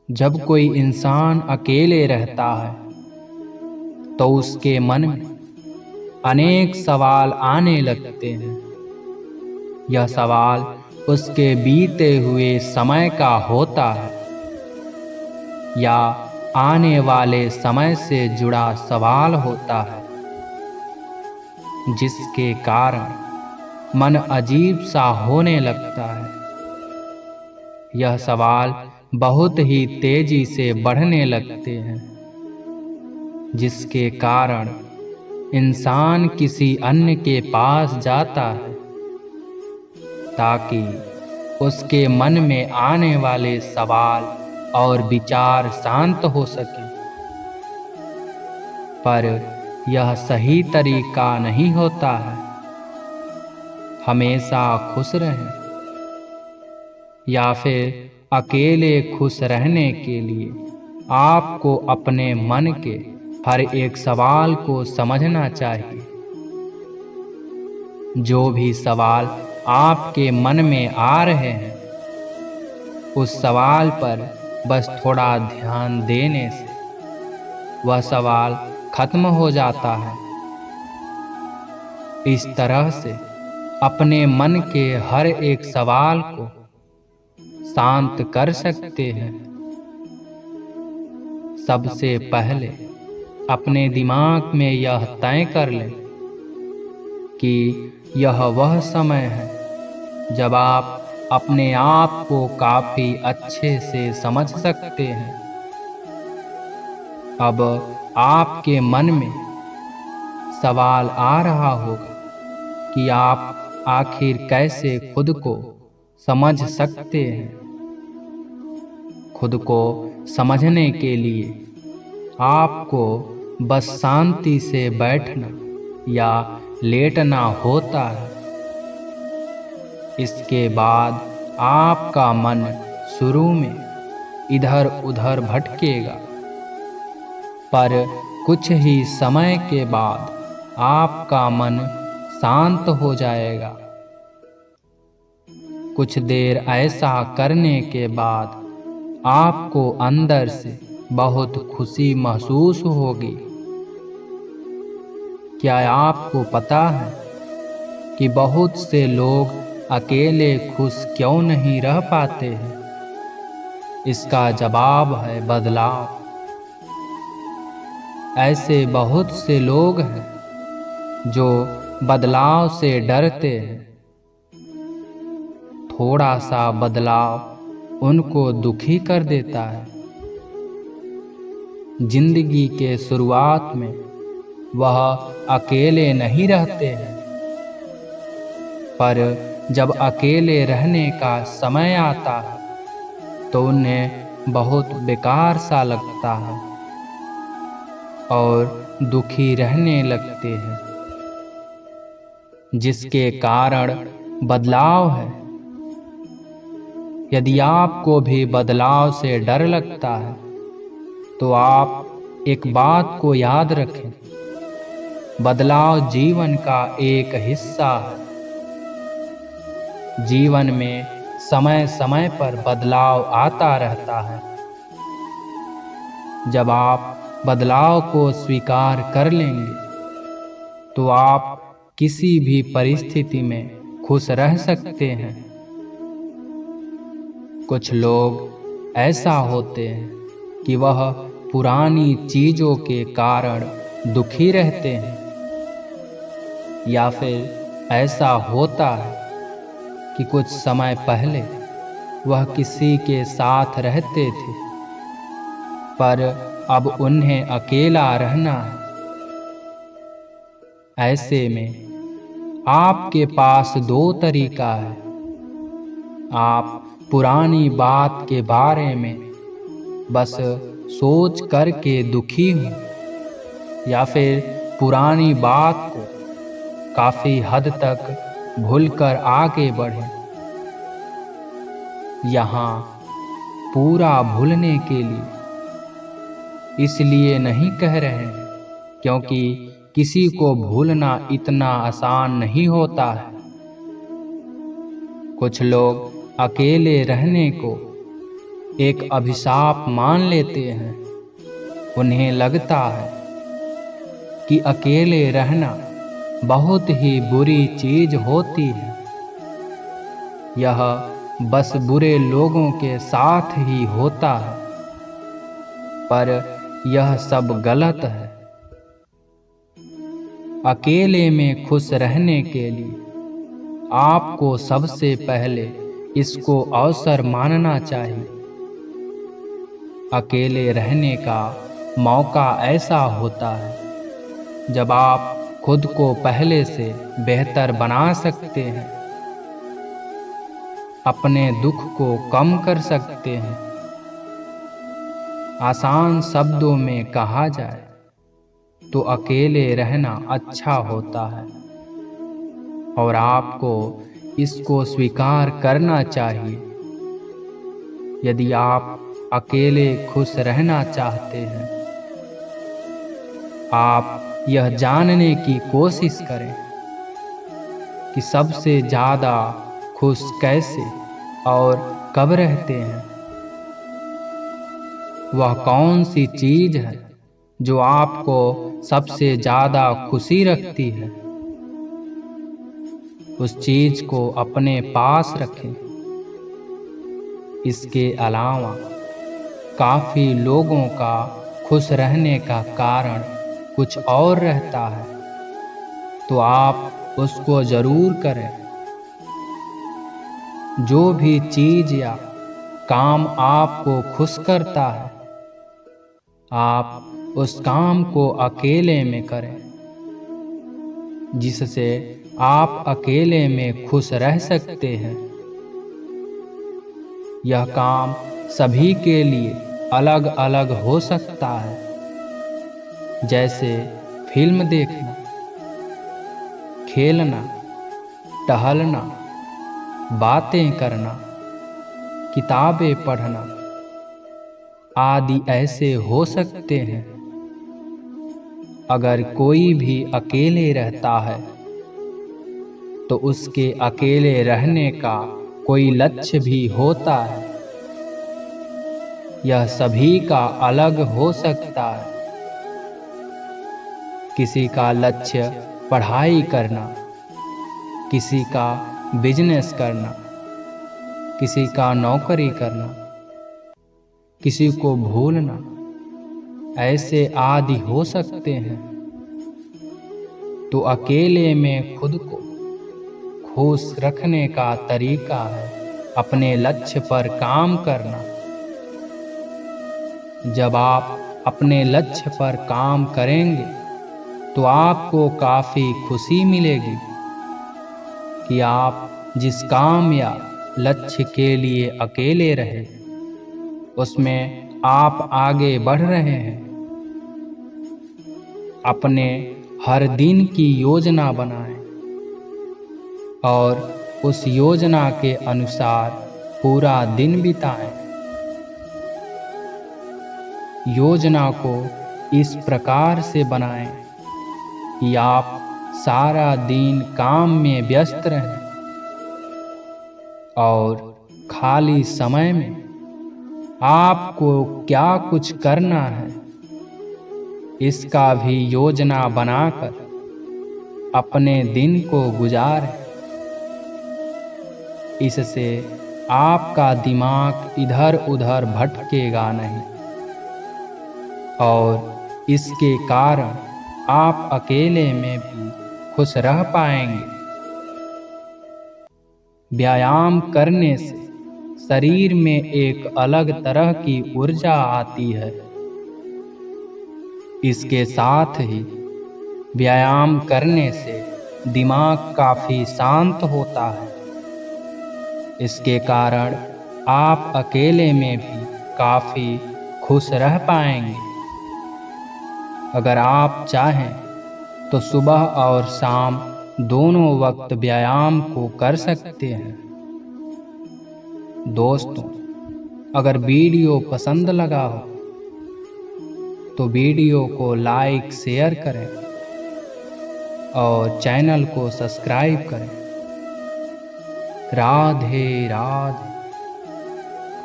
जब कोई इंसान अकेले रहता है तो उसके मन में अनेक सवाल आने लगते हैं। यह सवाल उसके बीते हुए समय का होता है या आने वाले समय से जुड़ा सवाल होता है, जिसके कारण मन अजीब सा होने लगता है। यह सवाल बहुत ही तेजी से बढ़ने लगते हैं, जिसके कारण इंसान किसी अन्य के पास जाता है ताकि उसके मन में आने वाले सवाल और विचार शांत हो सके। पर यह सही तरीका नहीं होता है। हमेशा खुश रहें या फिर अकेले खुश रहने के लिए आपको अपने मन के हर एक सवाल को समझना चाहिए। जो भी सवाल आपके मन में आ रहे हैं, उस सवाल पर बस थोड़ा ध्यान देने से वह सवाल खत्म हो जाता है। इस तरह से अपने मन के हर एक सवाल को शांत कर सकते हैं। सबसे पहले अपने दिमाग में यह तय कर लें कि यह वह समय है जब आप अपने आप को काफी अच्छे से समझ सकते हैं। अब आपके मन में सवाल आ रहा होगा कि आप आखिर कैसे खुद को समझ सकते हैं। खुद को समझने के लिए आपको बस शांति से बैठना या लेटना होता है। इसके बाद आपका मन शुरू में इधर उधर भटकेगा, पर कुछ ही समय के बाद आपका मन शांत हो जाएगा। कुछ देर ऐसा करने के बाद आपको अंदर से बहुत खुशी महसूस होगी। क्या आपको पता है कि बहुत से लोग अकेले खुश क्यों नहीं रह पाते हैं? इसका जवाब है बदलाव। ऐसे बहुत से लोग हैं जो बदलाव से डरते हैं। थोड़ा सा बदलाव उनको दुखी कर देता है। जिंदगी के शुरुआत में वह अकेले नहीं रहते हैं, पर जब अकेले रहने का समय आता है तो उन्हें बहुत बेकार सा लगता है और दुखी रहने लगते हैं, जिसके कारण बदलाव है। यदि आपको भी बदलाव से डर लगता है तो आप एक बात को याद रखें, बदलाव जीवन का एक हिस्सा है। जीवन में समय समय पर बदलाव आता रहता है। जब आप बदलाव को स्वीकार कर लेंगे तो आप किसी भी परिस्थिति में खुश रह सकते हैं। कुछ लोग ऐसा होते हैं कि वह पुरानी चीजों के कारण दुखी रहते हैं, या फिर ऐसा होता है कि कुछ समय पहले वह किसी के साथ रहते थे, पर अब उन्हें अकेला रहना है। ऐसे में आपके पास दो तरीका है। आप पुरानी बात के बारे में बस सोच करके दुखी हूँ, या फिर पुरानी बात को काफी हद तक भूलकर आगे बढ़ें। यहाँ पूरा भूलने के लिए इसलिए नहीं कह रहे हैं क्योंकि किसी को भूलना इतना आसान नहीं होता है। कुछ लोग अकेले रहने को एक अभिशाप मान लेते हैं। उन्हें लगता है कि अकेले रहना बहुत ही बुरी चीज होती है। यह बस बुरे लोगों के साथ ही होता है, पर यह सब गलत है। अकेले में खुश रहने के लिए आपको सबसे पहले इसको अवसर मानना चाहिए। अकेले रहने का मौका ऐसा होता है जब आप खुद को पहले से बेहतर बना सकते हैं, अपने दुख को कम कर सकते हैं। आसान शब्दों में कहा जाए तो अकेले रहना अच्छा होता है, और आपको इसको स्वीकार करना चाहिए। यदि आप अकेले खुश रहना चाहते हैं, आप यह जानने की कोशिश करें कि सबसे ज़्यादा खुश कैसे और कब रहते हैं। वह कौन सी चीज़ है जो आपको सबसे ज़्यादा खुशी रखती है। उस चीज़ को अपने पास रखें। इसके अलावा काफ़ी लोगों का खुश रहने का कारण कुछ और रहता है, तो आप उसको ज़रूर करें। जो भी चीज़ या काम आपको खुश करता है, आप उस काम को अकेले में करें, जिससे आप अकेले में खुश रह सकते हैं। यह काम सभी के लिए अलग अलग हो सकता है, जैसे फिल्म देखना, खेलना, टहलना, बातें करना, किताबें पढ़ना आदि ऐसे हो सकते हैं। अगर कोई भी अकेले रहता है तो उसके अकेले रहने का कोई लक्ष्य भी होता है। यह सभी का अलग हो सकता है। किसी का लक्ष्य पढ़ाई करना, किसी का बिजनेस करना, किसी का नौकरी करना, किसी को भूलना, ऐसे आदि हो सकते हैं। तो अकेले में खुद को खुश रखने का तरीका है अपने लक्ष्य पर काम करना। जब आप अपने लक्ष्य पर काम करेंगे तो आपको काफ़ी खुशी मिलेगी कि आप जिस काम या लक्ष्य के लिए अकेले रहे, उसमें आप आगे बढ़ रहे हैं। अपने हर दिन की योजना बनाएं और उस योजना के अनुसार पूरा दिन बिताएं। योजना को इस प्रकार से बनाएं कि आप सारा दिन काम में व्यस्त रहें और खाली समय में आपको क्या कुछ करना है, इसका भी योजना बनाकर अपने दिन को गुजारें। इससे आपका दिमाग इधर उधर भटकेगा नहीं, और इसके कारण आप अकेले में भी खुश रह पाएंगे। व्यायाम करने से शरीर में एक अलग तरह की ऊर्जा आती है। इसके साथ ही व्यायाम करने से दिमाग काफ़ी शांत होता है। इसके कारण आप अकेले में भी काफ़ी खुश रह पाएंगे। अगर आप चाहें तो सुबह और शाम दोनों वक्त व्यायाम को कर सकते हैं। दोस्तों, अगर वीडियो पसंद लगा हो तो वीडियो को लाइक शेयर करें और चैनल को सब्सक्राइब करें। राधे राधे।